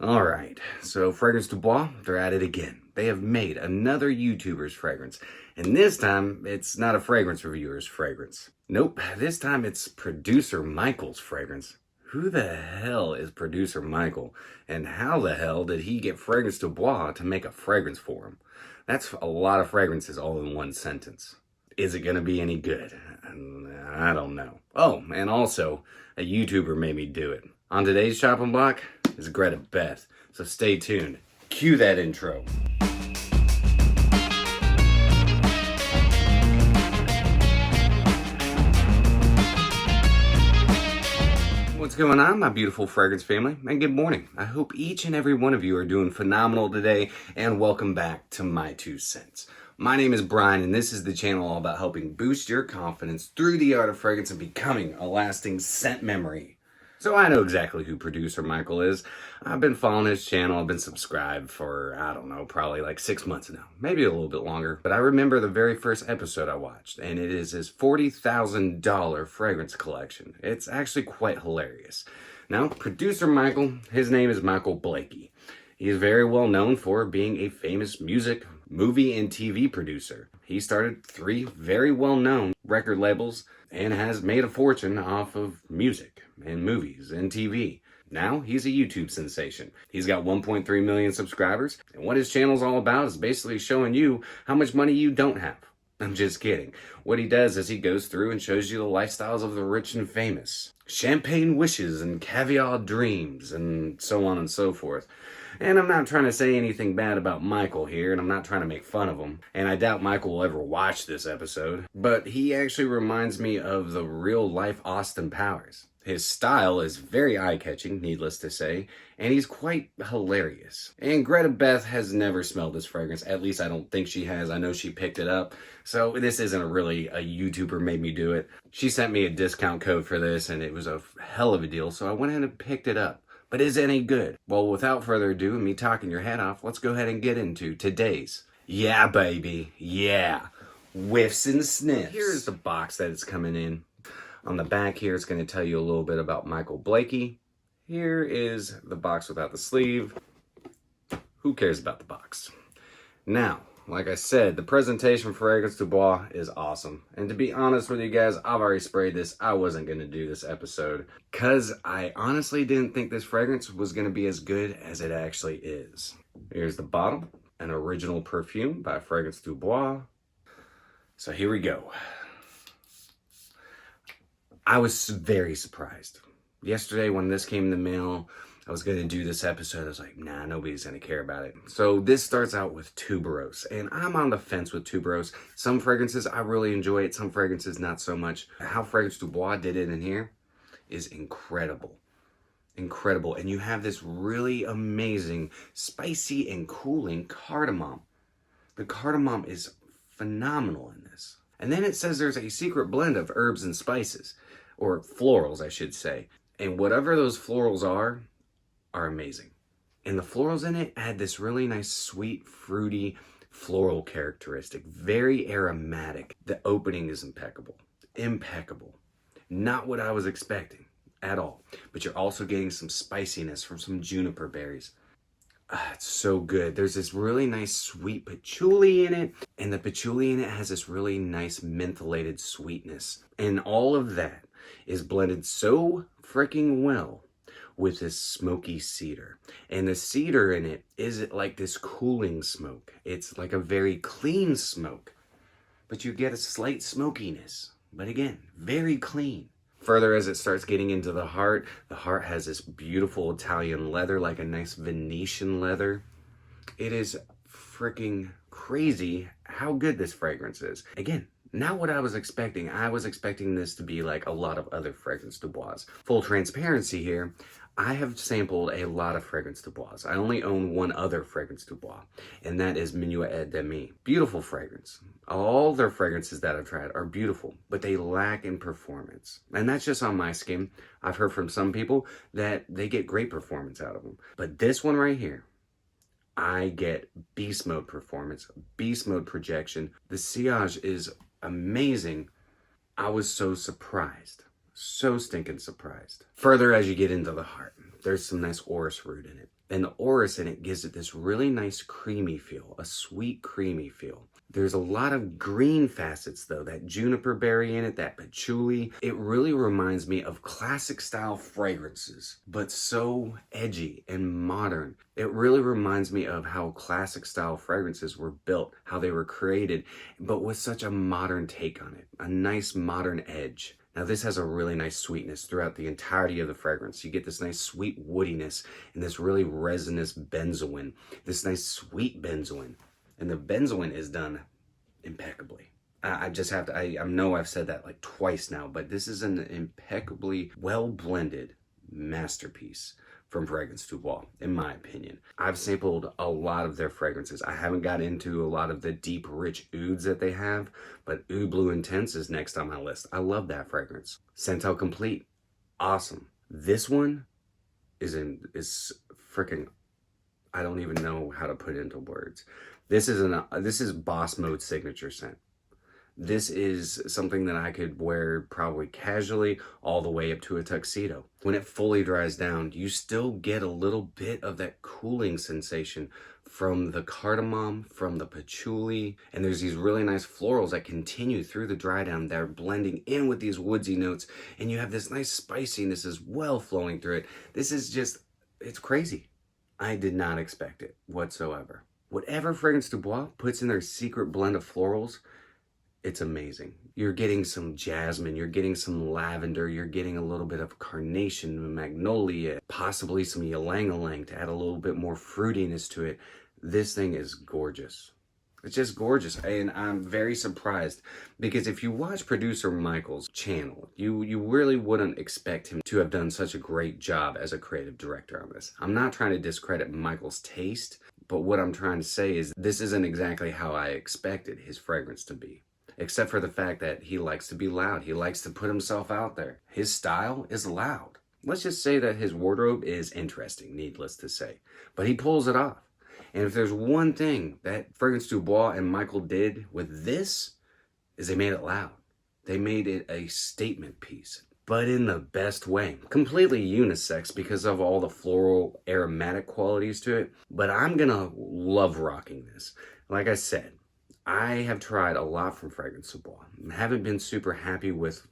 Alright, so Fragrance Du Bois, they're at it again. They have made another YouTuber's fragrance. And this time, it's not a fragrance reviewer's fragrance. Nope, this time it's producer Michael's fragrance. Who the hell is producer Michael? And how the hell did he get Fragrance Du Bois to make a fragrance for him? That's a lot of fragrances all in one sentence. Is it gonna be any good? I don't know. Oh, and also, a YouTuber made me do it. On today's chopping block is Greta Beth, so stay tuned. Cue that intro. What's going on, my beautiful fragrance family, and good morning. I hope each and every one of you are doing phenomenal today, and welcome back to My2Scents. My name is Brian, and this is the channel all about helping boost your confidence through the art of fragrance and becoming a lasting scent memory. So I know exactly who producer Michael is. I've been following his channel. I've been subscribed for, I don't know, probably like 6 months now. Maybe a little bit longer. But I remember the very first episode I watched, and it is his $40,000 fragrance collection. It's actually quite hilarious. Now, producer Michael, his name is Michael Blakey. He is very well known for being a famous music, movie, and TV producer. He started 3 very well-known record labels and has made a fortune off of music and movies and TV. Now he's a YouTube sensation. He's got 1.3 million subscribers, and what his channel's all about is basically showing you how much money you don't have. I'm just kidding. What he does is he goes through and shows you the lifestyles of the rich and famous. Champagne wishes and caviar dreams and so on and so forth. And I'm not trying to say anything bad about Michael here, and I'm not trying to make fun of him. And I doubt Michael will ever watch this episode. But he actually reminds me of the real-life Austin Powers. His style is very eye-catching, needless to say, and he's quite hilarious. And Greta Beth has never smelled this fragrance. At least I don't think she has. I know she picked it up. So this isn't really a YouTuber made me do it. She sent me a discount code for this, and it was a hell of a deal, so I went ahead and picked it up. But is it any good? Well, without further ado and me talking your head off, let's go ahead and get into today's Yeah Baby, yeah, whiffs and sniffs. Here's the box that it's coming in. On the back here, it's going to tell you a little bit about Michael Blakey. Here is the box without the sleeve. Who cares about the box? Now, like I said, the presentation for Fragrance Du Bois is awesome. And to be honest with you guys, I've already sprayed this. I wasn't going to do this episode because I honestly didn't think this fragrance was going to be as good as it actually is. Here's the bottle, an original perfume by Fragrance Du Bois. So here we go. I was very surprised. Yesterday when this came in the mail, I was going to do this episode. I was like, nah, nobody's going to care about it. So this starts out with tuberose, and I'm on the fence with tuberose. Some fragrances, I really enjoy it. Some fragrances, not so much. How Fragrance Du Bois did it in here is incredible. Incredible. And you have this really amazing, spicy and cooling cardamom. The cardamom is phenomenal in this. And then it says there's a secret blend of herbs and spices, or florals, I should say. And whatever those florals are amazing. And the florals in it add this really nice, sweet, fruity, floral characteristic. Very aromatic. The opening is impeccable. Impeccable. Not what I was expecting at all. But you're also getting some spiciness from some juniper berries. It's so good. There's this really nice sweet patchouli in it, and the patchouli in it has this really nice mentholated sweetness. And all of that is blended so freaking well with this smoky cedar. And the cedar in it is like this cooling smoke. It's like a very clean smoke, but you get a slight smokiness. But again, very clean. Further, as it starts getting into the heart has this beautiful Italian leather, like a nice Venetian leather. It is freaking crazy how good this fragrance is. Again, not what I was expecting. I was expecting this to be like a lot of other Fragrance Du Bois. Full transparency here, I have sampled a lot of Fragrance Du Bois. I only own one other Fragrance Du Bois, and that is Minuet et Demi. Beautiful fragrance. All their fragrances that I've tried are beautiful, but they lack in performance. And that's just on my skin. I've heard from some people that they get great performance out of them. But this one right here, I get beast mode performance, beast mode projection. The sillage is amazing. I was so surprised. So stinking surprised. Further, as you get into the heart, there's some nice orris root in it. And the orris in it gives it this really nice creamy feel, a sweet creamy feel. There's a lot of green facets though, that juniper berry in it, that patchouli. It really reminds me of classic style fragrances, but so edgy and modern. It really reminds me of how classic style fragrances were built, how they were created, but with such a modern take on it, a nice modern edge. Now this has a really nice sweetness throughout the entirety of the fragrance. You get this nice sweet woodiness and this really resinous benzoin, this nice sweet benzoin. And the benzoin is done impeccably. I just have to, I know I've said that like twice now, but this is an impeccably well blended masterpiece from Fragrance Du Bois, in my opinion. I've sampled a lot of their fragrances. I haven't got into a lot of the deep, rich ouds that they have, but Oud Blue Intense is next on my list. I love that fragrance. Centel Complete, awesome. This one is freaking, I don't even know how to put it into words. This is Boss Mode signature scent. This is something that I could wear probably casually all the way up to a tuxedo. When it fully dries down, you still get a little bit of that cooling sensation from the cardamom, from the patchouli, and there's these really nice florals that continue through the dry down. They're blending in with these woodsy notes, and you have this nice spiciness as well flowing through it. This is just, it's crazy. I did not expect it whatsoever. Whatever Fragrance Du Bois puts in their secret blend of florals, it's amazing. You're getting some jasmine, you're getting some lavender, you're getting a little bit of carnation, magnolia, possibly some ylang-ylang to add a little bit more fruitiness to it. This thing is gorgeous. It's just gorgeous, and I'm very surprised because if you watch producer Michael's channel, you really wouldn't expect him to have done such a great job as a creative director on this. I'm not trying to discredit Michael's taste, but what I'm trying to say is this isn't exactly how I expected his fragrance to be. Except for the fact that he likes to be loud. He likes to put himself out there. His style is loud. Let's just say that his wardrobe is interesting, needless to say. But he pulls it off. And if there's one thing that Fragrance Du Bois and Michael did with this, is they made it loud. They made it a statement piece, but in the best way. Completely unisex because of all the floral aromatic qualities to it. But I'm gonna love rocking this. Like I said, I have tried a lot from Fragrance Du Bois. Haven't been super happy with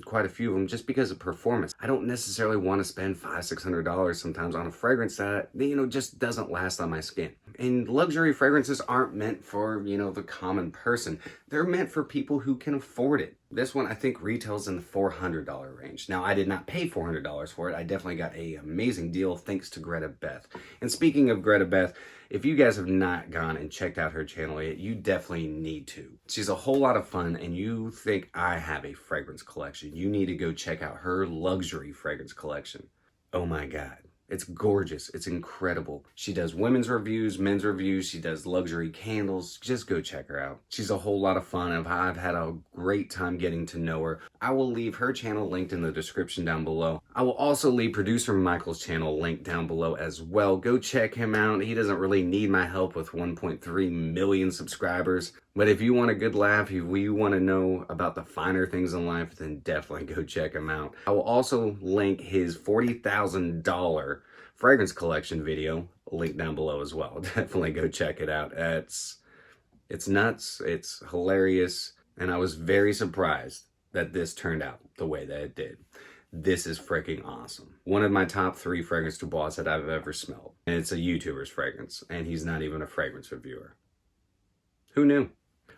quite a few of them just because of performance. I don't necessarily want to spend $500-600 sometimes on a fragrance that, just doesn't last on my skin. And luxury fragrances aren't meant for, the common person. They're meant for people who can afford it. This one I think retails in the $400 range. Now I did not pay $400 for it. I definitely got an amazing deal thanks to Greta Beth. And speaking of Greta Beth, if you guys have not gone and checked out her channel yet, you definitely need to. She's a whole lot of fun, and you think I have a fragrance collection, you need to go check out her luxury fragrance collection. Oh my God. It's gorgeous. It's incredible. She does women's reviews, men's reviews. She does luxury candles. Just go check her out. She's a whole lot of fun. I've had a great time getting to know her. I will leave her channel linked in the description down below. I will also leave producer Michael's channel linked down below as well. Go check him out. He doesn't really need my help with 1.3 million subscribers. But if you want a good laugh, if you want to know about the finer things in life, then definitely go check him out. I will also link his $40,000 fragrance collection video linked down below as well. Definitely go check it out. It's nuts, it's hilarious, and I was very surprised that this turned out the way that it did. This is freaking awesome. One of my top 3 Fragrance Du Bois that I've ever smelled. And it's a YouTuber's fragrance, and he's not even a fragrance reviewer. Who knew?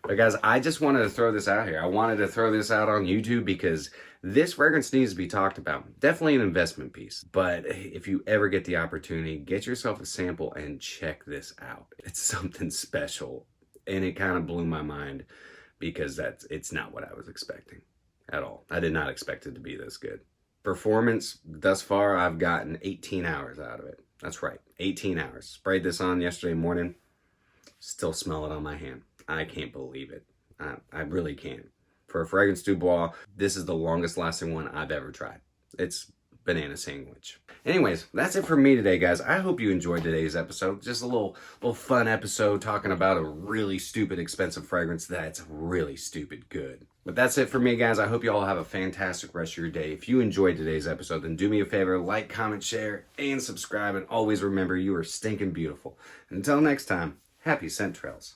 But guys, I just wanted to throw this out here. I wanted to throw this out on YouTube because this fragrance needs to be talked about. Definitely an investment piece. But if you ever get the opportunity, get yourself a sample and check this out. It's something special. And it kind of blew my mind because it's not what I was expecting at all. I did not expect it to be this good. Performance, thus far, I've gotten 18 hours out of it. That's right, 18 hours. Sprayed this on yesterday morning. Still smell it on my hand. I can't believe it. I really can't. For a Fragrance Du Bois, this is the longest lasting one I've ever tried. It's banana sandwich. Anyways, that's it for me today, guys. I hope you enjoyed today's episode. Just a little fun episode talking about a really stupid expensive fragrance that's really stupid good. But that's it for me, guys. I hope you all have a fantastic rest of your day. If you enjoyed today's episode, then do me a favor, like, comment, share, and subscribe. And always remember, you are stinking beautiful. Until next time, happy scent trails.